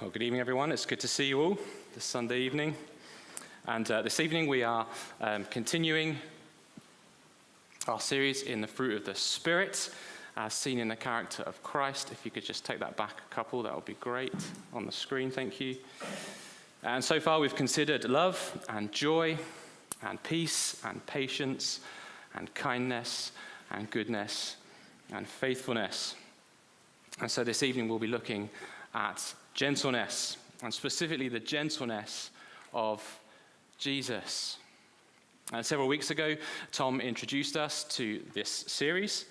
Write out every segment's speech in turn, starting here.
Well, good evening, everyone. It's good to see you all this Sunday evening. And this evening we are continuing our series in the fruit of the Spirit, as seen in the character of Christ. If you could just take that back a couple, that would be great on the screen. Thank you. And so far we've considered love and joy and peace and patience and kindness and goodness and faithfulness. And so this evening we'll be looking at gentleness, and specifically the gentleness of Jesus. Several weeks ago, Tom introduced us to this series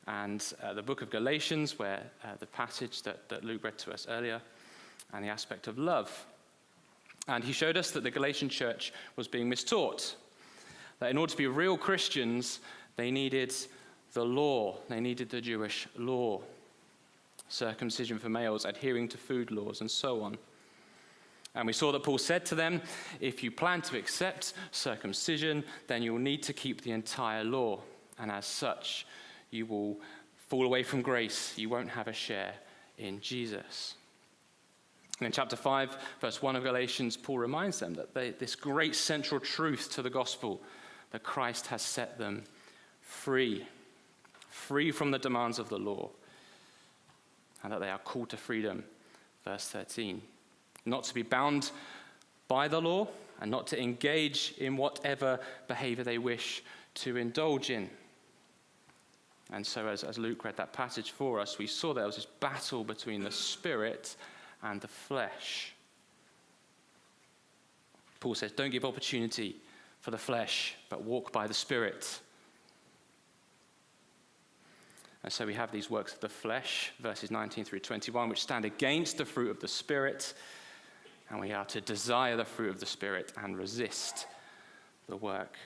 and the book of Galatians, where the passage that Luke read to us earlier, and the aspect of love. And he showed us that the Galatian church was being mistaught, that in order to be real Christians, they needed the law, they needed the Jewish law. Circumcision for males, adhering to food laws, and so on. And we saw that Paul said to them, if you plan to accept circumcision, then you will need to keep the entire law. And as such, you will fall away from grace. You won't have a share in Jesus. And in chapter 5, verse 1 of Galatians, Paul reminds them that this great central truth to the gospel, that Christ has set them free from the demands of the law, and that they are called to freedom, verse 13. Not to be bound by the law, and not to engage in whatever behavior they wish to indulge in. And so as Luke read that passage for us, we saw there was this battle between the spirit and the flesh. Paul says, don't give opportunity for the flesh, but walk by the Spirit. And so we have these works of the flesh, verses 19 through 21, which stand against the fruit of the Spirit. And we are to desire the fruit of the Spirit and resist the work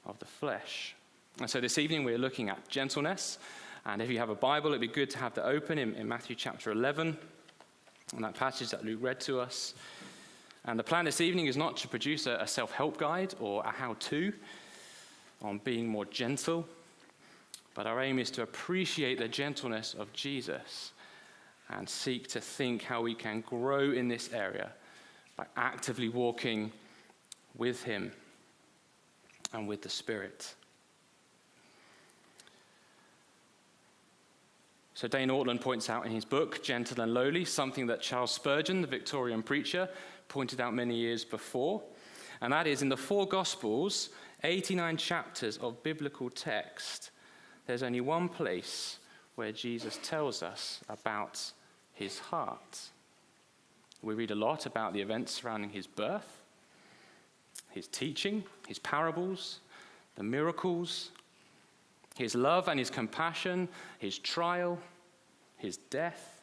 of the flesh. And so this evening we're looking at gentleness. And if you have a Bible, it'd be good to have that open in Matthew chapter 11, on that passage that Luke read to us. And the plan this evening is not to produce a self-help guide or a how-to on being more gentle, but our aim is to appreciate the gentleness of Jesus and seek to think how we can grow in this area by actively walking with him and with the Spirit. So Dane Ortland points out in his book, Gentle and Lowly, something that Charles Spurgeon, the Victorian preacher, pointed out many years before, and that is in the four Gospels, 89 chapters of biblical text, there's only one place where Jesus tells us about his heart. We read a lot about the events surrounding his birth, his teaching, his parables, the miracles, his love and his compassion, his trial, his death,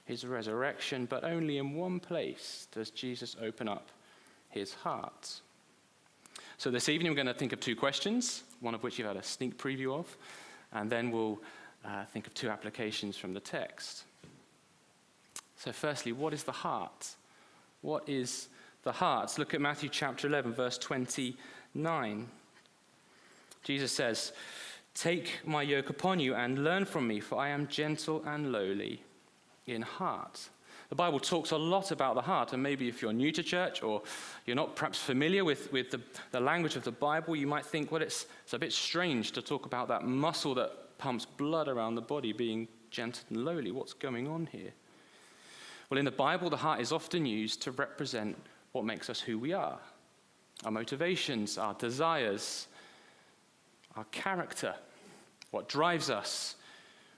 his resurrection, but only in one place does Jesus open up his heart. So this evening we're going to think of two questions, one of which you've had a sneak preview of, and then we'll think of two applications from the text. So firstly, what is the heart? What is the heart? Look at Matthew chapter 11, verse 29. Jesus says, take my yoke upon you and learn from me, for I am gentle and lowly in heart. The Bible talks a lot about the heart, and maybe if you're new to church or you're not perhaps familiar with the language of the Bible, you might think, well, it's a bit strange to talk about that muscle that pumps blood around the body being gentle and lowly. What's going on here? Well, in the Bible, the heart is often used to represent what makes us who we are. Our motivations, our desires, our character, what drives us,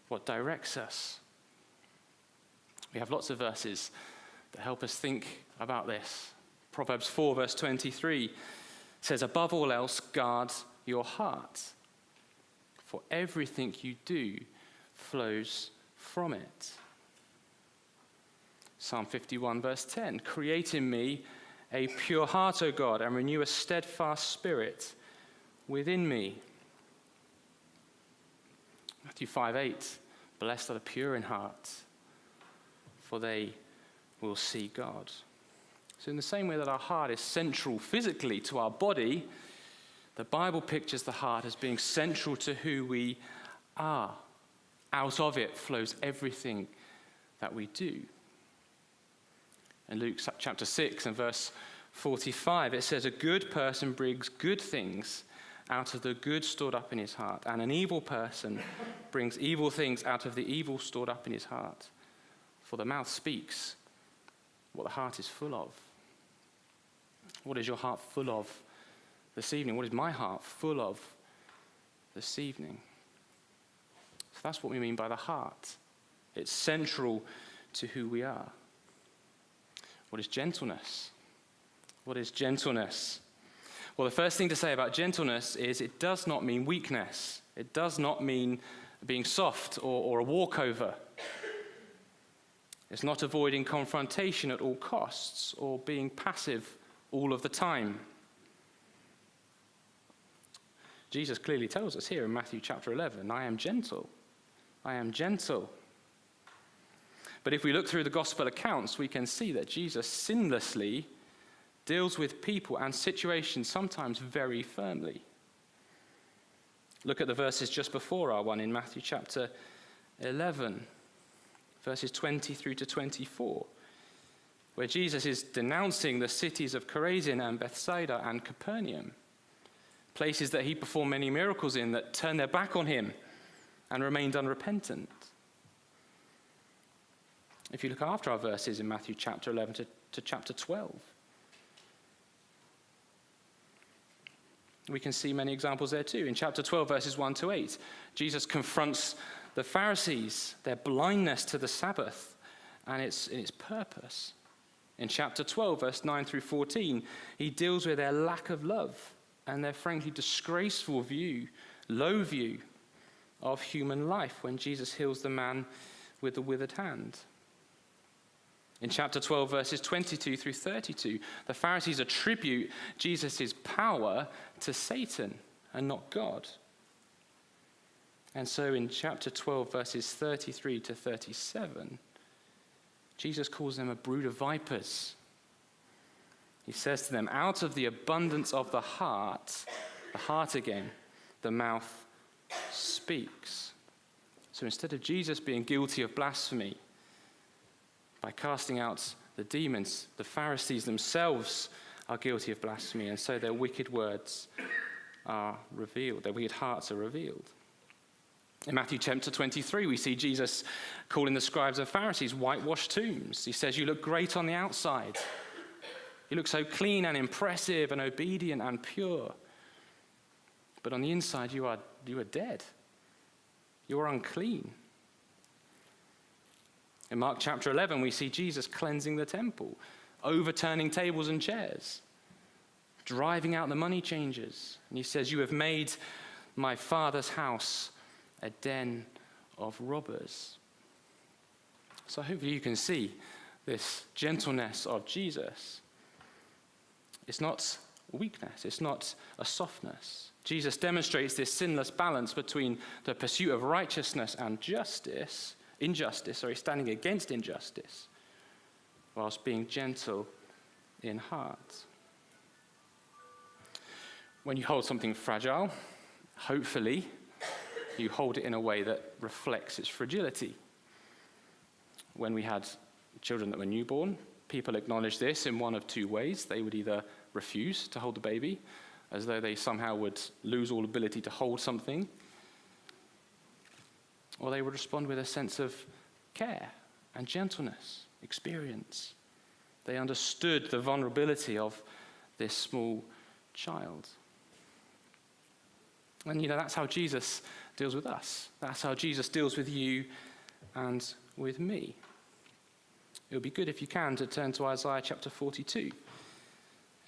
what directs us. We have lots of verses that help us think about this. Proverbs 4, verse 23 says, above all else, guard your heart, for everything you do flows from it. Psalm 51, verse 10, create in me a pure heart, O God, and renew a steadfast spirit within me. Matthew 5:8, blessed are the pure in heart, for they will see God. So in the same way that our heart is central physically to our body, the Bible pictures the heart as being central to who we are. Out of it flows everything that we do. In Luke chapter 6 and verse 45, it says, a good person brings good things out of the good stored up in his heart, and an evil person brings evil things out of the evil stored up in his heart. For the mouth speaks what the heart is full of. What is your heart full of this evening? What is my heart full of this evening? So that's what we mean by the heart. It's central to who we are. What is gentleness? What is gentleness? Well, the first thing to say about gentleness is it does not mean weakness. It does not mean being soft or a walkover. It's not avoiding confrontation at all costs or being passive all of the time. Jesus clearly tells us here in Matthew chapter 11, I am gentle. I am gentle. But if we look through the gospel accounts, we can see that Jesus sinlessly deals with people and situations sometimes very firmly. Look at the verses just before our one in Matthew chapter 11, verses 20 through to 24, where Jesus is denouncing the cities of Chorazin and Bethsaida and Capernaum, places that he performed many miracles in that turned their back on him and remained unrepentant. If you look after our verses in Matthew chapter 11 to chapter 12, we can see many examples there too. In chapter 12, verses 1 to 8, Jesus confronts the Pharisees, their blindness to the Sabbath and its purpose. In chapter 12, verse 9 through 14, he deals with their lack of love and their frankly disgraceful view, low view of human life when Jesus heals the man with the withered hand. In chapter 12, verses 22 through 32, the Pharisees attribute Jesus' power to Satan and not God. And so in chapter 12, verses 33 to 37, Jesus calls them a brood of vipers. He says to them, out of the abundance of the heart again, the mouth speaks. So instead of Jesus being guilty of blasphemy, by casting out the demons, the Pharisees themselves are guilty of blasphemy, and so their wicked words are revealed, their wicked hearts are revealed. In Matthew chapter 23, we see Jesus calling the scribes and Pharisees whitewashed tombs. He says, you look great on the outside. You look so clean and impressive and obedient and pure. But on the inside, you are dead. You are unclean. In Mark chapter 11, we see Jesus cleansing the temple, overturning tables and chairs, driving out the money changers. And he says, you have made my Father's house a den of robbers. So hopefully you can see this gentleness of Jesus. It's not weakness. It's not a softness. Jesus demonstrates this sinless balance between the pursuit of righteousness and standing against injustice, whilst being gentle in heart. When you hold something fragile, hopefully you hold it in a way that reflects its fragility. When we had children that were newborn, people acknowledged this in one of two ways. They would either refuse to hold the baby, as though they somehow would lose all ability to hold something, or they would respond with a sense of care and gentleness, experience. They understood the vulnerability of this small child. And that's how Jesus deals with us. That's how Jesus deals with you and with me. It would be good if you can to turn to Isaiah chapter 42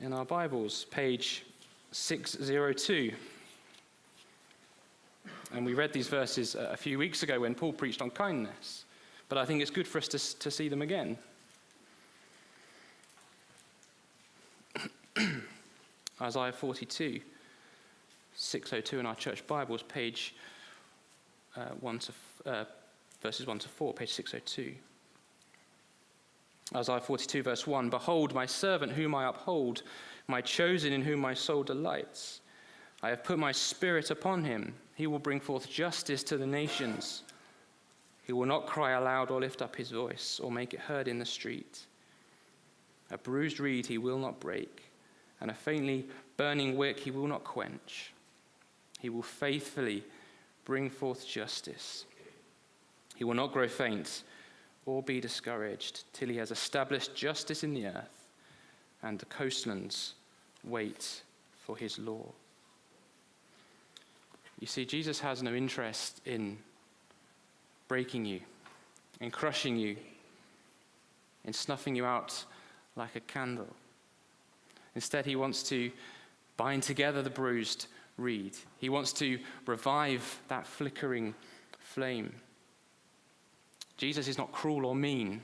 in our Bibles, page 602. And we read these verses a few weeks ago when Paul preached on kindness, but I think it's good for us to see them again. Isaiah 42, 602 in our church Bibles, page verses 1 to 4, page 602. Isaiah 42, verse 1, behold, my servant whom I uphold, my chosen in whom my soul delights. I have put my spirit upon him. He will bring forth justice to the nations. He will not cry aloud or lift up his voice or make it heard in the street. A bruised reed he will not break, and a faintly burning wick he will not quench. He will faithfully bring forth justice. He will not grow faint or be discouraged till he has established justice in the earth, and the coastlands wait for his law. You see, Jesus has no interest in breaking you, in crushing you, in snuffing you out like a candle. Instead, he wants to bind together the bruised reed. He wants to revive that flickering flame. Jesus is not cruel or mean.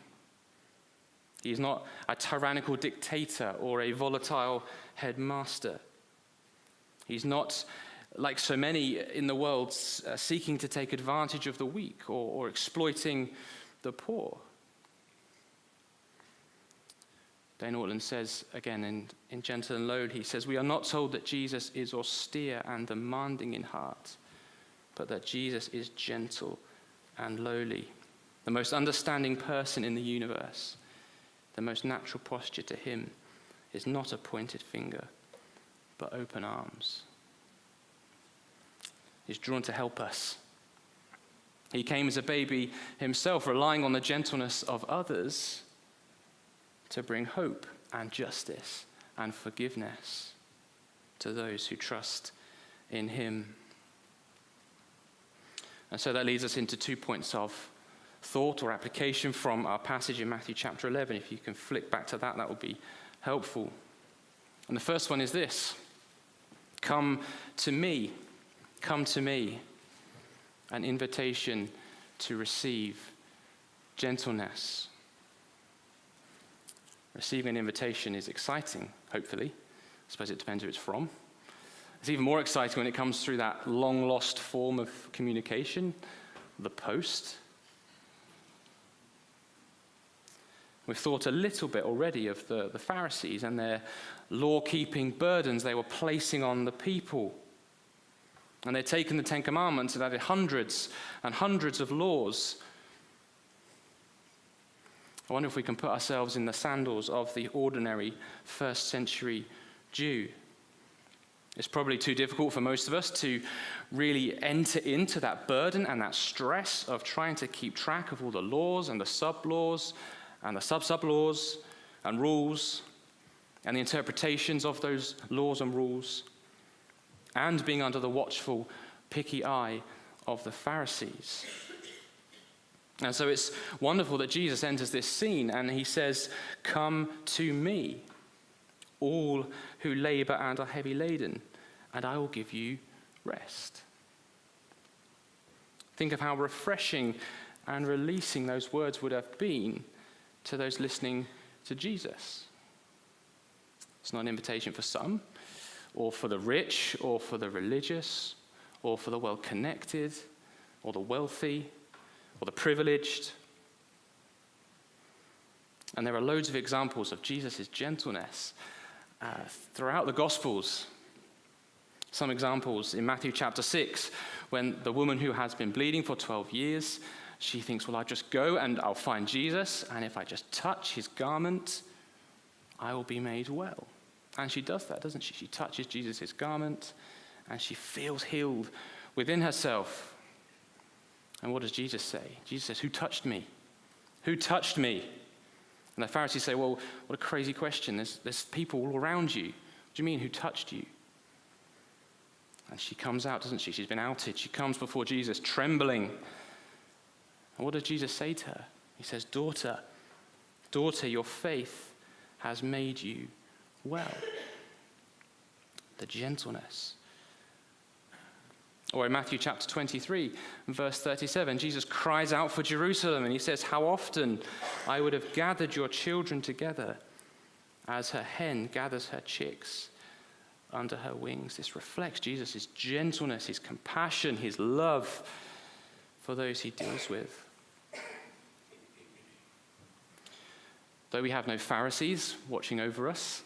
He is not a tyrannical dictator or a volatile headmaster. He's not, like so many in the world, seeking to take advantage of the weak or exploiting the poor. Dane Ortland says, again, in Gentle and Lowly, he says, we are not told that Jesus is austere and demanding in heart, but that Jesus is gentle and lowly. The most understanding person in the universe, the most natural posture to him is not a pointed finger, but open arms. He's drawn to help us. He came as a baby himself, relying on the gentleness of others to bring hope and justice and forgiveness to those who trust in him. And so that leads us into 2 points of thought or application from our passage in Matthew chapter 11. If you can flick back to that, that would be helpful. And the first one is this: come to me, an invitation to receive gentleness. Receiving an invitation is exciting, hopefully. I suppose it depends who it's from. It's even more exciting when it comes through that long-lost form of communication, the post. We've thought a little bit already of the Pharisees and their law-keeping burdens they were placing on the people. And they'd taken the Ten Commandments and added hundreds and hundreds of laws. I wonder if we can put ourselves in the sandals of the ordinary first century Jew. It's probably too difficult for most of us to really enter into that burden and that stress of trying to keep track of all the laws and the sub-laws and the sub-sub-laws and rules and the interpretations of those laws and rules, and being under the watchful, picky eye of the Pharisees. And so it's wonderful that Jesus enters this scene and he says, come to me, all who labor and are heavy laden, and I will give you rest. Think of how refreshing and releasing those words would have been to those listening to Jesus. It's not an invitation for some, or for the rich, or for the religious, or for the well-connected, or the wealthy, or the privileged. And there are loads of examples of Jesus' gentleness throughout the Gospels. Some examples in Matthew chapter 6, when the woman who has been bleeding for 12 years, she thinks, well, I'll just go and I'll find Jesus, and if I just touch his garment, I will be made well. And she does that, doesn't she? She touches Jesus' garment, and she feels healed within herself. And what does Jesus say? Jesus says, who touched me? Who touched me? And the Pharisees say, well, what a crazy question. There's people all around you. What do you mean, who touched you? And she comes out, doesn't she? She's been outed. She comes before Jesus trembling. And what does Jesus say to her? He says, daughter, your faith has made you well. The gentleness. Or in Matthew chapter 23, verse 37, Jesus cries out for Jerusalem and he says, how often I would have gathered your children together as her hen gathers her chicks under her wings. This reflects Jesus' gentleness, his compassion, his love for those he deals with. Though we have no Pharisees watching over us,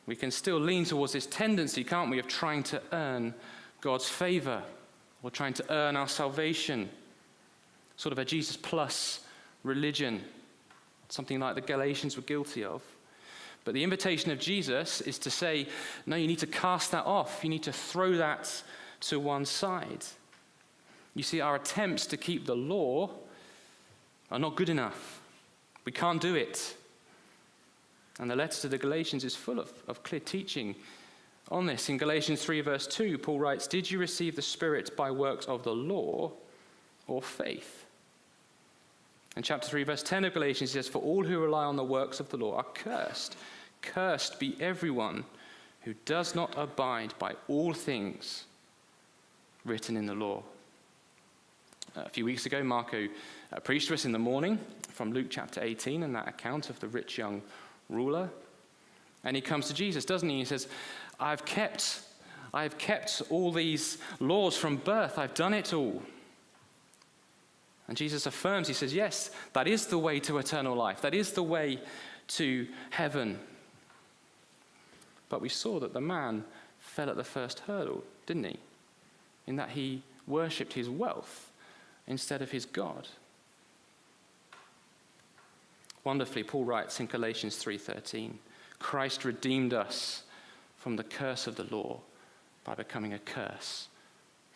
we can still lean towards this tendency, can't we, of trying to earn God's favor or trying to earn our salvation, sort of a Jesus plus religion, something like the Galatians were guilty of. But the invitation of Jesus is to say, no, you need to cast that off. You need to throw that to one side. You see, our attempts to keep the law are not good enough. We can't do it. And the letter to the Galatians is full of clear teaching on this. In Galatians 3 verse 2, Paul writes, "Did you receive the Spirit by works of the law or faith?" In chapter 3 verse 10 of Galatians, he says, "For all who rely on the works of the law are cursed. Cursed be everyone who does not abide by all things written in the law." A few weeks ago, Marco preached to us in the morning from Luke chapter 18 and that account of the rich young ruler. And he comes to Jesus, doesn't he? He says, I've kept all these laws from birth. I've done it all. And Jesus affirms, he says, yes, that is the way to eternal life. That is the way to heaven. But we saw that the man fell at the first hurdle, didn't he? In that he worshipped his wealth instead of his God. Wonderfully, Paul writes in Galatians 3:13, Christ redeemed us from the curse of the law by becoming a curse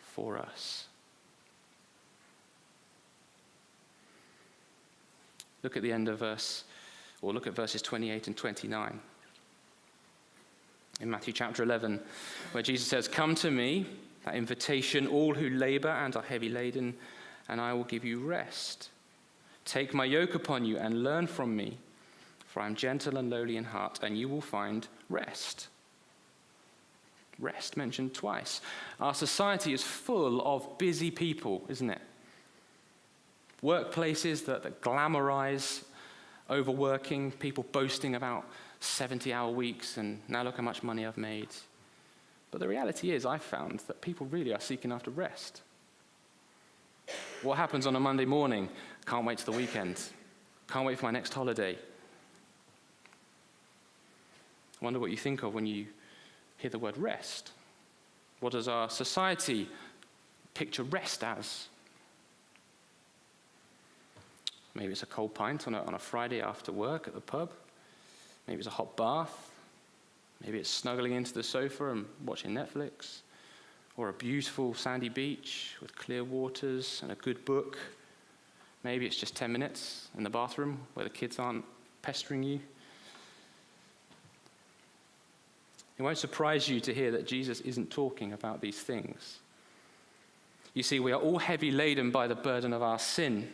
for us. Look at the end of look at verses 28 and 29. In Matthew chapter 11, where Jesus says, "Come to me," that invitation, "all who labor and are heavy laden, and I will give you rest. Take my yoke upon you and learn from me, for I am gentle and lowly in heart, and you will find rest." Rest mentioned twice. Our society is full of busy people, isn't it? Workplaces that glamorize overworking, people boasting about 70-hour weeks, and now look how much money I've made. But the reality is, I've found that people really are seeking after rest. What happens on a Monday morning? Can't wait to the weekend. Can't wait for my next holiday. I wonder what you think of when you hear the word rest. What does our society picture rest as? Maybe it's a cold pint on a Friday after work at the pub. Maybe it's a hot bath. Maybe it's snuggling into the sofa and watching Netflix. Or a beautiful sandy beach with clear waters and a good book. Maybe it's just 10 minutes in the bathroom where the kids aren't pestering you. It won't surprise you to hear that Jesus isn't talking about these things. You see, we are all heavy laden by the burden of our sin.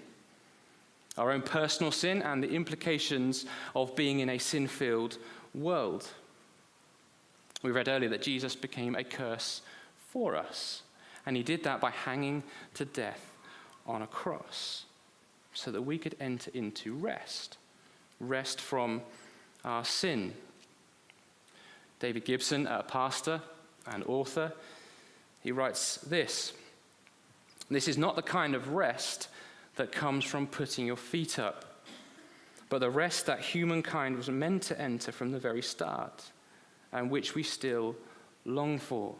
Our own personal sin and the implications of being in a sin-filled world. We read earlier that Jesus became a curse for us. And he did that by hanging to death on a cross so that we could enter into rest. Rest from our sin. David Gibson, a pastor and author, he writes this: "This is not the kind of rest that comes from putting your feet up, but the rest that humankind was meant to enter from the very start, and which we still long for.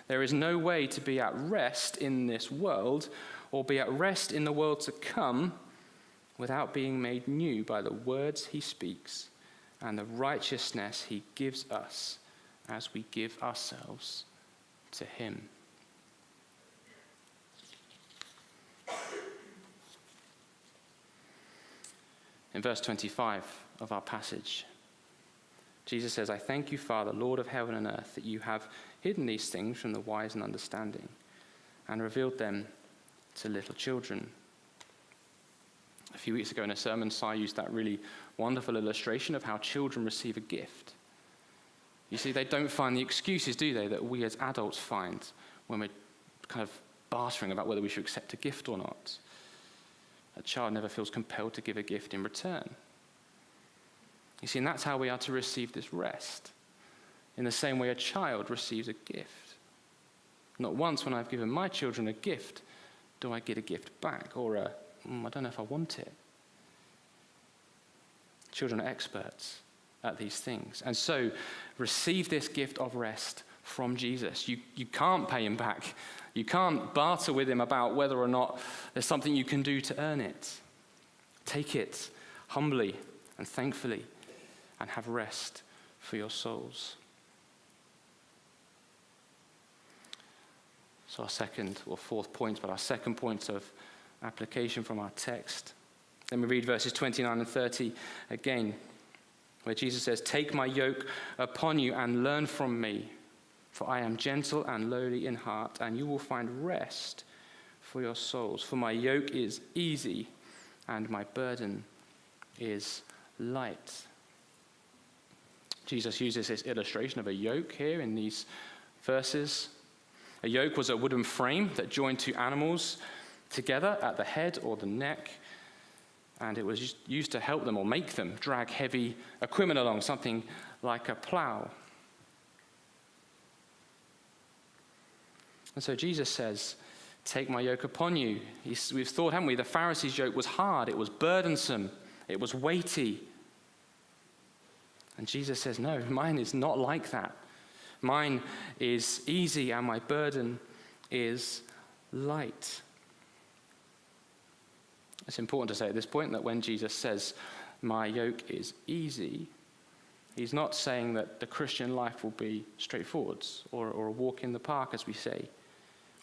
There is no way to be at rest in this world, or be at rest in the world to come, without being made new by the words he speaks and the righteousness he gives us as we give ourselves to him." In verse 25 of our passage, Jesus says, "I thank you, Father, Lord of heaven and earth, that you have hidden these things from the wise and understanding and revealed them to little children." A few weeks ago in a sermon, Si used that really wonderful illustration of how children receive a gift. You see, they don't find the excuses, do they, that we as adults find when we're kind of bartering about whether we should accept a gift or not. A child never feels compelled to give a gift in return. You see, and that's how we are to receive this rest. In the same way a child receives a gift. Not once when I've given my children a gift do I get a gift back, or I don't know if I want it. Children are experts at these things. And so receive this gift of rest from Jesus. You can't pay him back. You can't barter with him about whether or not there's something you can do to earn it. Take it, humbly and thankfully and have rest for your souls. So our second or fourth point, but our second point of application from our text. Let me read verses 29 and 30 again, where Jesus says, "Take my yoke upon you and learn from me, for I am gentle and lowly in heart, and you will find rest for your souls. For my yoke is easy and my burden is light." Jesus uses this illustration of a yoke here in these verses. A yoke was a wooden frame that joined two animals together at the head or the neck, and it was used to help them or make them drag heavy equipment along, something like a plow. And so Jesus says, "Take my yoke upon you." We've thought, haven't we? The Pharisees' yoke was hard, it was burdensome, it was weighty. And Jesus says, no, mine is not like that. Mine is easy and my burden is light. It's important to say at this point that when Jesus says, "My yoke is easy," he's not saying that the Christian life will be straightforward or a walk in the park, as we say,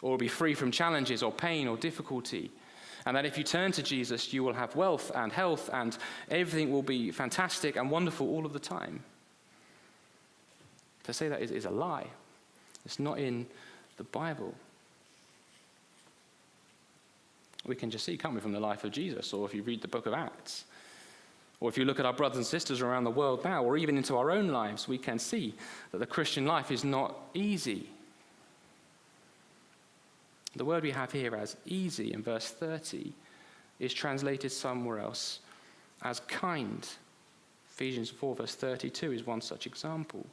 or will be free from challenges or pain or difficulty, and that if you turn to Jesus, you will have wealth and health and everything will be fantastic and wonderful all of the time. To say that is a lie. It's not in the Bible. We can just see, can't we, from the life of Jesus, or if you read the book of Acts, or if you look at our brothers and sisters around the world now, or even into our own lives, we can see that the Christian life is not easy. The word we have here as easy in verse 30 is translated somewhere else as kind. Ephesians 4 verse 32 is one such example.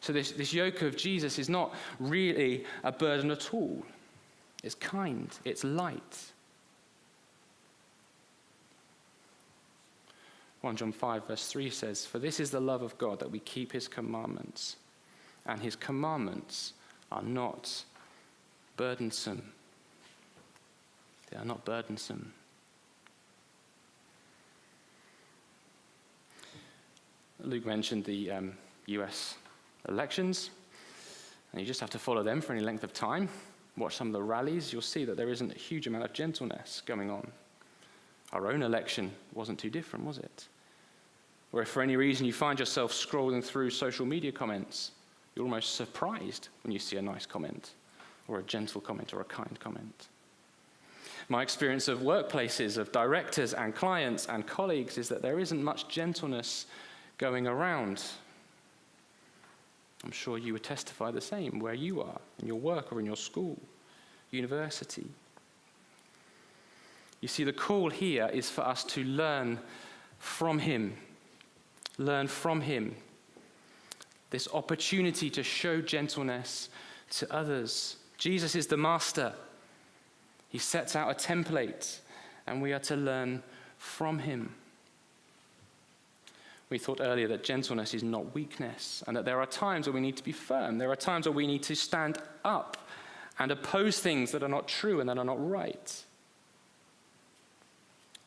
So this yoke of Jesus is not really a burden at all. It's kind, it's light. 1 John 5 verse 3 says, "For this is the love of God, that we keep his commandments, and his commandments are not burdensome." They are not burdensome. Luke mentioned the US elections, and you just have to follow them for any length of time. Watch some of the rallies, you'll see that there isn't a huge amount of gentleness going on. Our own election wasn't too different, was it? Or if for any reason you find yourself scrolling through social media comments, you're almost surprised when you see a nice comment, or a gentle comment, or a kind comment. My experience of workplaces, of directors and clients and colleagues, is that there isn't much gentleness going around. I'm sure you would testify the same where you are, in your work or in your school, university. You see, the call here is for us to learn from him. Learn from him. This opportunity to show gentleness to others. Jesus is the master. He sets out a template, and we are to learn from him. We thought earlier that gentleness is not weakness, and that there are times where we need to be firm. There are times where we need to stand up and oppose things that are not true and that are not right.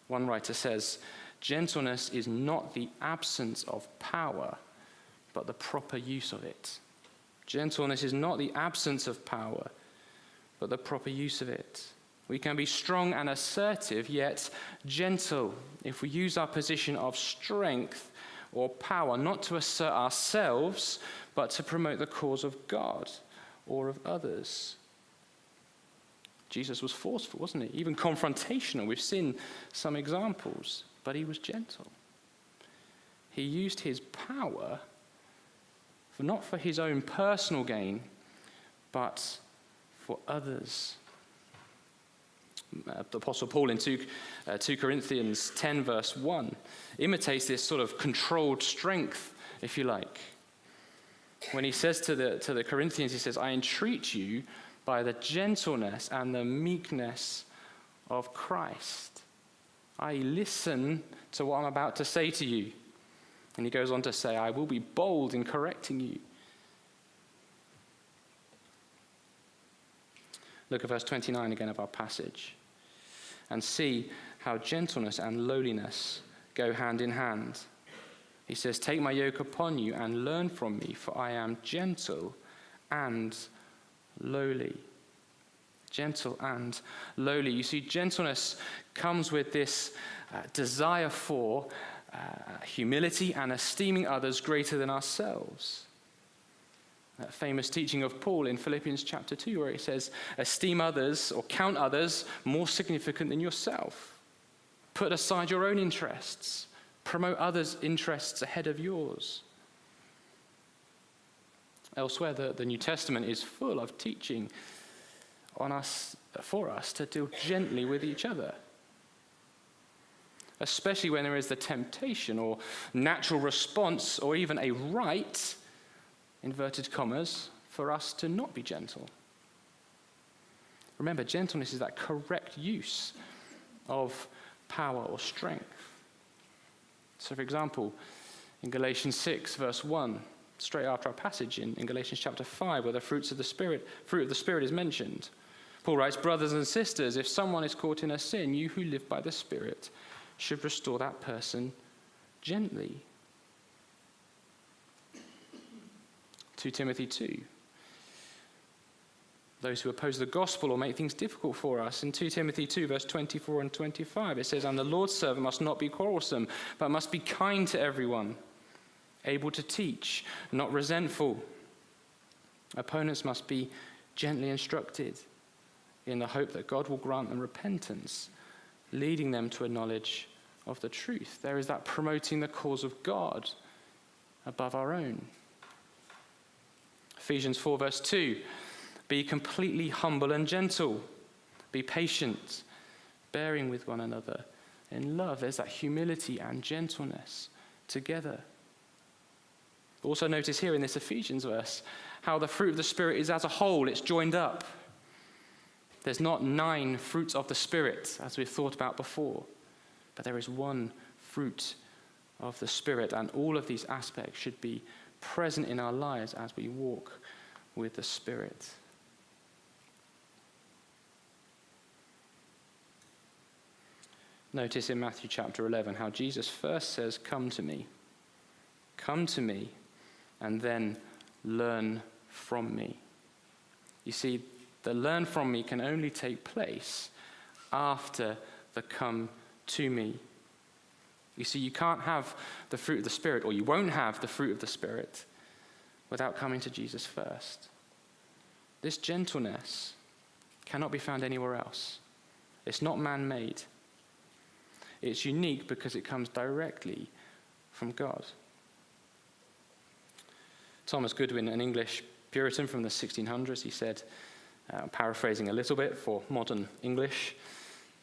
One writer says, "Gentleness is not the absence of power, but the proper use of it." Gentleness is not the absence of power, but the proper use of it. We can be strong and assertive, yet gentle, if we use our position of strength or power not to assert ourselves, but to promote the cause of God or of others. Jesus was forceful, wasn't he? Even confrontational. We've seen some examples, but he was gentle. He used his power not for his own personal gain, but for others. The Apostle Paul in 2 Corinthians 10 verse 1 imitates this sort of controlled strength, if you like. When he says to the Corinthians, he says, "I entreat you by the gentleness and the meekness of Christ." I listen to what I'm about to say to you. And he goes on to say, "I will be bold in correcting you." Look at verse 29 again of our passage, and see how gentleness and lowliness go hand in hand. He says, take my yoke upon you and learn from me, for I am gentle and lowly. Gentle and lowly. You see, gentleness comes with this desire for humility and esteeming others greater than ourselves. That famous teaching of Paul in Philippians chapter 2, where he says, esteem others or count others more significant than yourself. Put aside your own interests. Promote others' interests ahead of yours. Elsewhere, the New Testament is full of teaching for us to deal gently with each other, especially when there is the temptation or natural response or even a right, inverted commas, for us to not be gentle. Remember, gentleness is that correct use of power or strength. So, for example, in Galatians 6, verse 1, straight after our passage in Galatians chapter 5, where the fruit of the Spirit is mentioned, Paul writes, brothers and sisters, if someone is caught in a sin, you who live by the Spirit should restore that person gently. 2 Timothy 2. Those who oppose the gospel or make things difficult for us. In 2 Timothy 2, verse 24 and 25, it says, and the Lord's servant must not be quarrelsome, but must be kind to everyone, able to teach, not resentful. Opponents must be gently instructed in the hope that God will grant them repentance, leading them to a knowledge of the truth. There is that promoting the cause of God above our own. Ephesians 4, verse 2, be completely humble and gentle. Be patient, bearing with one another in love. There's that humility and gentleness together. Also notice here in this Ephesians verse how the fruit of the Spirit is as a whole. It's joined up. There's not 9 fruits of the Spirit, as we've thought about before, but there is one fruit of the Spirit, and all of these aspects should be present in our lives as we walk with the Spirit. Notice in Matthew chapter 11 how Jesus first says, come to me, and then learn from me. You see, the learn from me can only take place after the come to me. You see, you can't have the fruit of the Spirit, or you won't have the fruit of the Spirit, without coming to Jesus first. This gentleness cannot be found anywhere else. It's not man-made. It's unique because it comes directly from God. Thomas Goodwin, an English Puritan from the 1600s, he said, paraphrasing a little bit for modern English,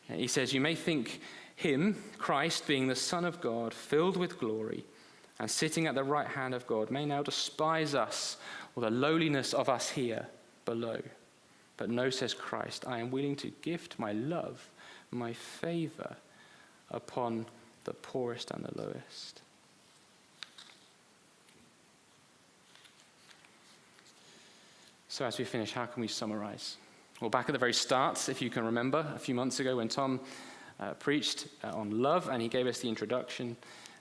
he says, you may think him, Christ, being the Son of God, filled with glory, and sitting at the right hand of God, may now despise us, or the lowliness of us here below. But no, says Christ, I am willing to gift my love, my favor, upon the poorest and the lowest. So as we finish, how can we summarize? Well, back at the very start, if you can remember, a few months ago when Tom preached on love, and he gave us the introduction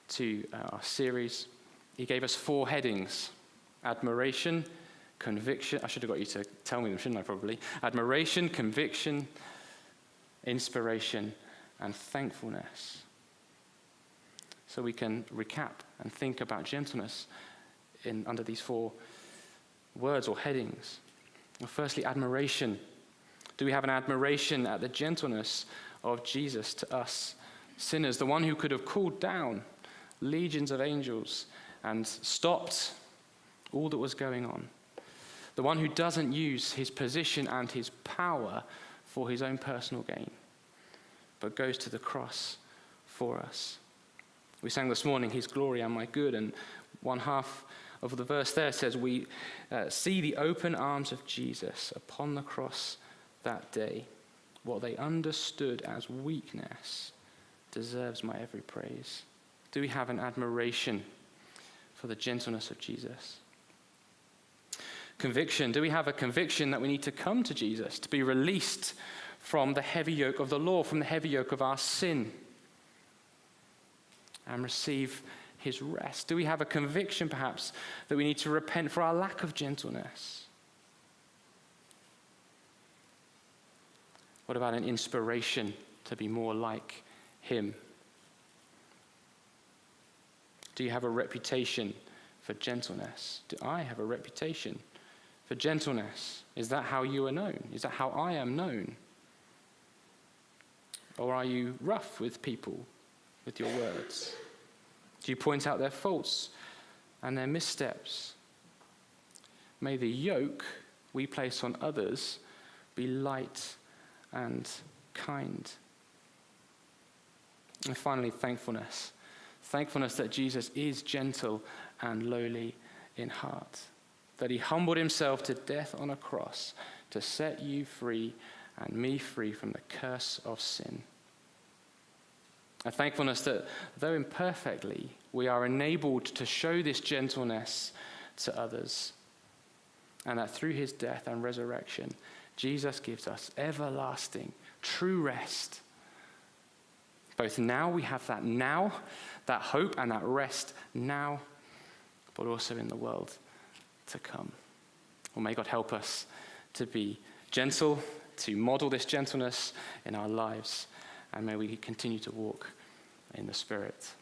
to our series, he gave us 4 headings: admiration, conviction. I should have got you to tell me them, shouldn't I, probably? Admiration, conviction, inspiration, and thankfulness. So we can recap and think about gentleness under these 4 words or headings. Well, firstly, admiration. Do we have an admiration at the gentleness of Jesus to us sinners, the one who could have called down legions of angels and stopped all that was going on, the one who doesn't use his position and his power for his own personal gain, but goes to the cross for us? We sang this morning, his glory and my good, and one half of the verse there says, we see the open arms of Jesus upon the cross that day. What they understood as weakness deserves my every praise. Do we have an admiration for the gentleness of Jesus? Conviction. Do we have a conviction that we need to come to Jesus, to be released from the heavy yoke of the law, from the heavy yoke of our sin? and receive his rest? Do we have a conviction, perhaps, that we need to repent for our lack of gentleness? What about an inspiration to be more like him? Do you have a reputation for gentleness? Do I have a reputation for gentleness? Is that how you are known? Is that how I am known? Or are you rough with people with your words? Do you point out their faults and their missteps? May the yoke we place on others be light and kind. And finally, thankfulness. Thankfulness that Jesus is gentle and lowly in heart, that he humbled himself to death on a cross to set you free and me free from the curse of sin. A thankfulness that, though imperfectly, we are enabled to show this gentleness to others, and that through his death and resurrection, Jesus gives us everlasting, true rest. Both now, we have that now, that hope and that rest now, but also in the world to come. Well, may God help us to be gentle, to model this gentleness in our lives, and may we continue to walk in the Spirit.